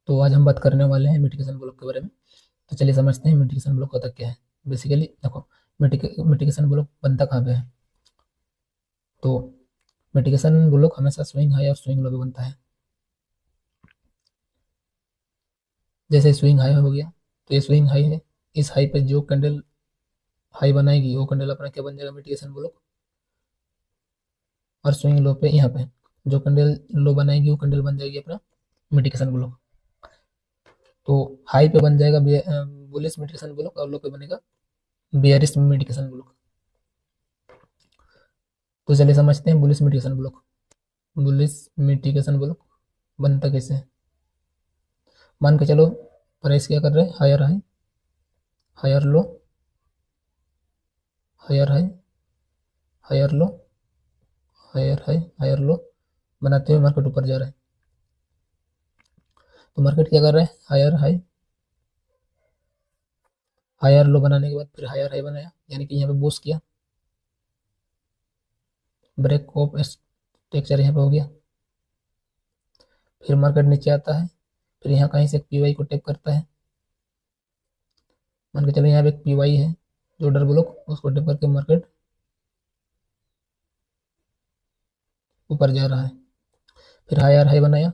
तो आज हम बात करने वाले हैं मिटिगेशन ब्लॉक के बारे में। तो चलिए समझते हैं मिटिगेशन ब्लॉक होता क्या है। बेसिकली देखो, मिटिगेशन ब्लॉक बनता कहाँ पे है। तो मिटिगेशन ब्लॉक हमेशा स्विंग हाई और स्विंग लो पे बनता है। जैसे स्विंग हाई हो गया, तो ये स्विंग हाई है। इस हाई पे जो कैंडल हाई बनाएगी वो कैंडल अपना क्या बन जाएगा, मिटिगेशन ब्लॉक। और स्विंग लो पे यहाँ पे जो कैंडल लो बनाएगी वो कैंडल बन जाएगी अपना मिटिगेशन ब्लॉक। तो हाई पे बन जाएगा बुलिश मिटिगेशन ब्लॉक और लो पे बनेगा बेयरिश मिटिगेशन ब्लॉक। तो चलिए समझते हैं bullish mitigation block. Bullish mitigation block बनता कैसे है। मान के चलो, प्राइस क्या कर रहे हैं, higher high, higher low, higher high, higher low, higher high, higher low बनाते हुए मार्केट ऊपर जा रहा है। तो मार्केट क्या कर रहा है, हायर हाई, हायर लो बनाने के बाद फिर हायर हाई बनाया, यानी कि यहाँ पे बूस्ट किया, ब्रेक ऑफ स्ट्रक्चर यहाँ पे हो गया। फिर मार्केट नीचे आता है, फिर यहाँ कहीं से एक पीवाई को टेप करता है। मान के चलो यहाँ पे एक पीवाई है जो डर ब्लॉक, उसको टेप करके मार्केट ऊपर जा रहा है। फिर हायर हाई बनाया,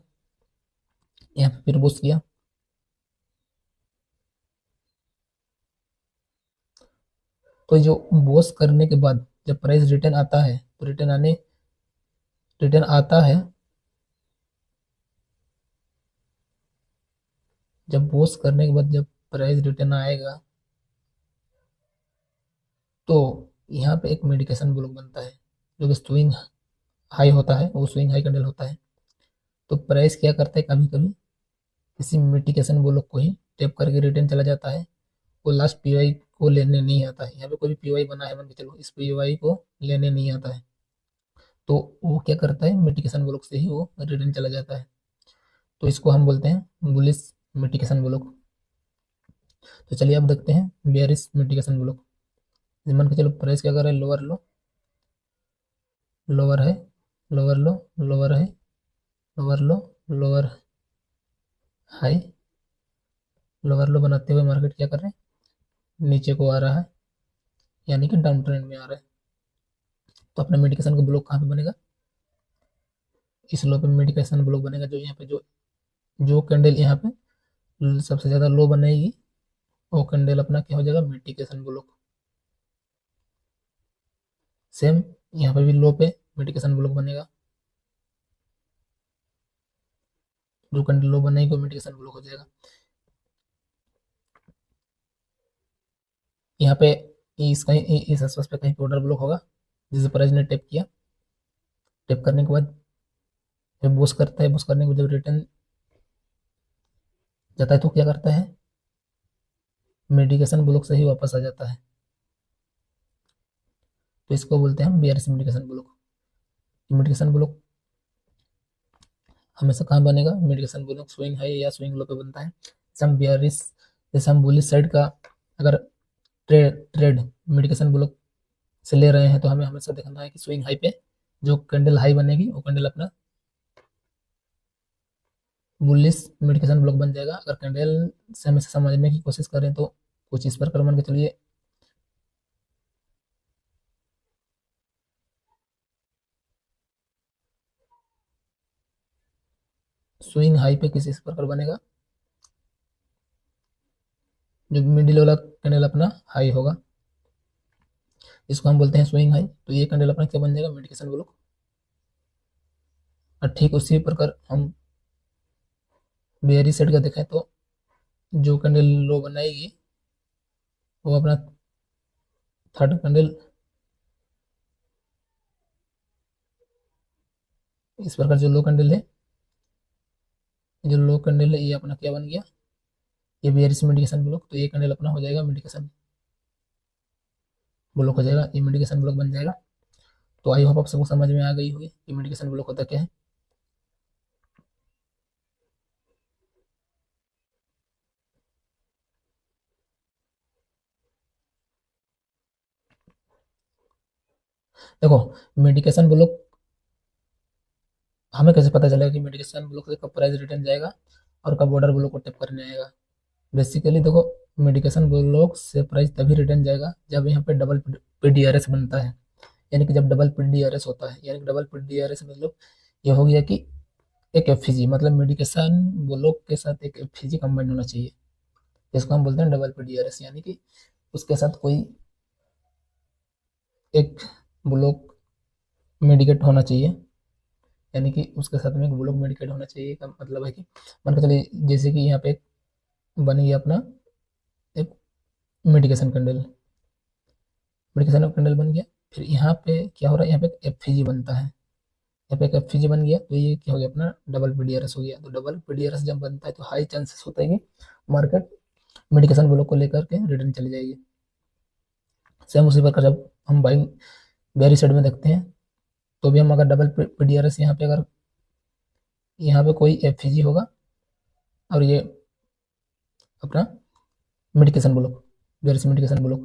यहाँ पे फिर बूस्ट किया। तो जो बूस्ट करने के बाद जब प्राइस रिटर्न आता है, तो रिटर्न आता है, जब बूस्ट करने के बाद जब प्राइस रिटर्न आएगा, तो यहाँ पे एक मेडिकेशन ब्लॉक बनता है जो कि स्विंग हाई होता है, वो स्विंग हाई कैंडल होता है। तो प्राइस क्या करता है, कभी कभी इसी मिटिगेशन ब्लॉक को ही टेप करके रिटर्न चला जाता है। वो लास्ट पीवाई को लेने नहीं आता है। यहाँ पे कोई भी पीवाई बना है, मान के चलो इस पीवाई को लेने नहीं आता है, तो वो क्या करता है, मिटिगेशन ब्लॉक से ही वो रिटर्न चला जाता है। तो इसको हम बोलते हैं बुलिश मिटिगेशन ब्लॉक। तो चलिए अब देखते हैं बेयरिश मिटिगेशन ब्लॉक। मान के चलो प्राइस क्या कर रहा है, लोअर लो, लोअर है, लोअर लो, लोअर है, लोअर लो, लोअर हाई, लोअर लो बनाते हुए मार्केट क्या कर रहे हैं, नीचे को आ रहा है, यानी कि डाउन ट्रेंड में आ रहा है। तो अपना मेडिकेशन का ब्लॉक कहाँ पे बनेगा, इस लो पे मेडिकेशन ब्लॉक बनेगा। जो यहाँ पे जो जो कैंडल यहाँ पे सबसे ज्यादा लो बनेगी, वो कैंडल अपना क्या हो जाएगा, मेडिकेशन ब्लॉक। सेम यहाँ पे भी लो पे मेडिकेशन ब्लॉक बनेगा, जो कैंडल लो बनेगी वो मेडिकेशन ब्लॉक हो जाएगा। यहाँ पे इस कहीं इस आसपास पे कहीं पे ऑर्डर ब्लॉक होगा, जिसे प्राइस ने टेप किया। टेप करने के बाद जब बूस्ट करता है, बूस्ट करने के बाद जब रिटर्न जाता है, तो क्या करता है, मेडिकेशन ब्लॉक से ही वापस आ जाता है। तो इसको बोलते हैं हम bearish medication block. Medication block हमेशा कहाँ बनेगा, मेडिकेशन ब्लॉक स्विंग है या स्विंग लो पे बनता है। जैसे हम बेयरिश, जैसे हम बुलिश साइड का अगर ट्रेड मेडिकेशन ब्लॉक से ले रहे हैं, तो हमें हमेशा देखना है कि स्विंग हाई पे जो कैंडल हाई बनेगी वो कैंडल अपना बुलिश मेडिकेशन ब्लॉक बन जाएगा। अगर कैंडल से हमेशा समझने की कोशिश करें तो कुछ इस प्रकार मान के चलिए, स्विंग हाई पे किसी इस प्रकार बनेगा, जो मिडिल वाला कैंडल अपना हाई होगा, इसको हम बोलते हैं स्विंग हाई। तो ये कैंडल अपना क्या बन जाएगा, मेडिकेशन ब्लॉक। और ठीक उसी प्रकार हम बेयरिश साइड का देखें, तो जो कैंडल लो बनाएगी वो अपना थर्ड कैंडल, इस प्रकार जो लो कैंडल है, जो लो कैंडल है ये अपना क्या बन गया, ये बेयरिश मेडिकेशन ब्लॉक। तो ये कैंडल अपना हो जाएगा मेडिकेशन ब्लॉक हो जाएगा, ये मेडिकेशन ब्लॉक बन जाएगा। तो आई होप आप सबको समझ में आ गई होगी कि मेडिकेशन ब्लॉक होता क्या है। देखो, मेडिकेशन ब्लॉक हमें कैसे पता चलेगा कि मेडिकेशन ब्लॉक से कब प्राइस रिटर्न जाएगा, और का बॉर्डर ब्लॉक को टैप करने आएगा। बेसिकली देखो, मेडिकेशन ब्लॉक से प्राइस तभी रिटर्न जाएगा जब यहाँ पे डबल पीडीआरएस बनता है। यानी कि जब डबल पीडीआरएस होता है, यानी कि डबल पीडीआरएस मतलब ये हो गया कि एक एफईजी, मतलब मेडिकेशन ब्लॉक के साथ एक एफईजी कंबाइंड होना चाहिए, इसको हम बोलते हैं डबल पीडीआरएस। यानी कि उसके साथ कोई एक ब्लॉक मेडिकेट होना चाहिए, यानी कि उसके साथ में एक ब्लॉक मेडिकेट होना चाहिए का मतलब है कि मान के चलिए जैसे कि यहाँ पे एक बन गया अपना एक मेडिकेशन कंडल, मेडिकेशन कंडल बन गया। फिर यहाँ पे क्या हो रहा है, यहाँ पे एक एफईजी बनता है, यहाँ पे एक एफईजी बन गया, तो ये क्या हो गया अपना डबल पीडीआरएस हो गया। तो डबल पीडीआरएस जब बनता है तो हाई चांसेस होता है कि मार्केट मेडिकेशन ब्लॉक को लेकर के रिटर्न चली जाएगी। सेम उसी प्रकार जब हम बाइंग बेरी साइड में देखते हैं तो भी हम अगर डबल पीडीआरएस यहाँ पे अगर यहाँ पे कोई एफईजी होगा और ये अपना medication block, berries medication block,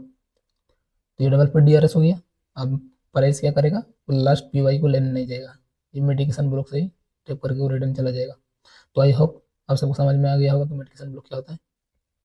तो ये डबल पीडीआरएस हो गया। अब प्राइस क्या करेगा, वो लास्ट पीवाई को लेने नहीं जाएगा, ये मेडिकेशन ब्लॉक से ही टेप करके वो रिटर्न चला जाएगा। तो आई होप आप सबको समझ में आ गया होगा कि मेडिकेशन ब्लॉक क्या होता है।